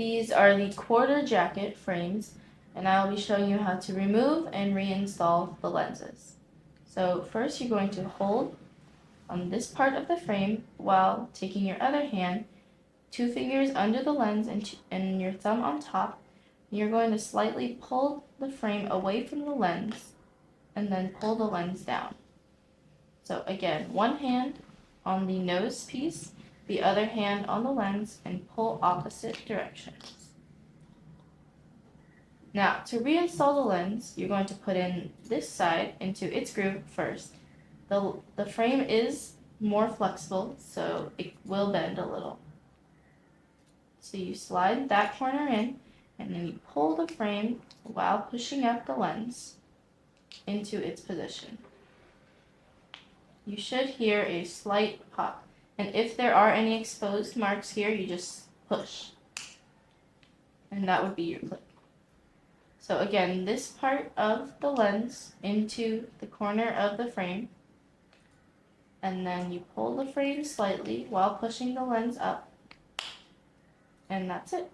These are the quarter jacket frames, and I'll be showing you how to remove and reinstall the lenses. So first you're going to hold on this part of the frame while taking your other hand, 2 fingers under the lens and your thumb on top. You're going to slightly pull the frame away from the lens and then pull the lens down. So again, one hand on the nose piece, the other hand on the lens, and pull opposite directions. Now, to reinstall the lens, you're going to put in this side into its groove first. The frame is more flexible, so it will bend a little. So you slide that corner in, and then you pull the frame while pushing up the lens into its position. You should hear a slight pop, and if there are any exposed marks here, you just push, and that would be your clip. So again, this part of the lens into the corner of the frame, and then you pull the frame slightly while pushing the lens up, and that's it.